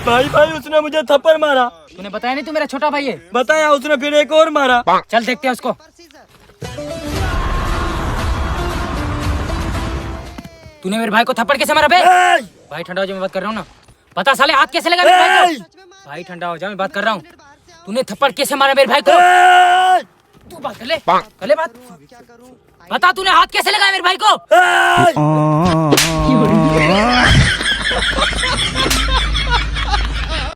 भाई भाई उसने मुझे थप्पड़ मारा। तूने बताया नहीं तू मेरा छोटा भाई है? बताया, उसने फिर एक और मारा। चल देखते हैं उसको। तूने मेरे भाई को थप्पड़ कैसे मारा बे? भाई ठंडा हो जा, मैं बात कर रहा हूँ ना। पता साले हाथ कैसे लगा मेरे भाई को? भाई ठंडा हो जा, मैं बात कर रहा हूँ। तूने थप्पड़ कैसे मारा मेरे भाई को? तू बात कर ले बात। बता तूने हाथ कैसे लगाया मेरे भाई को?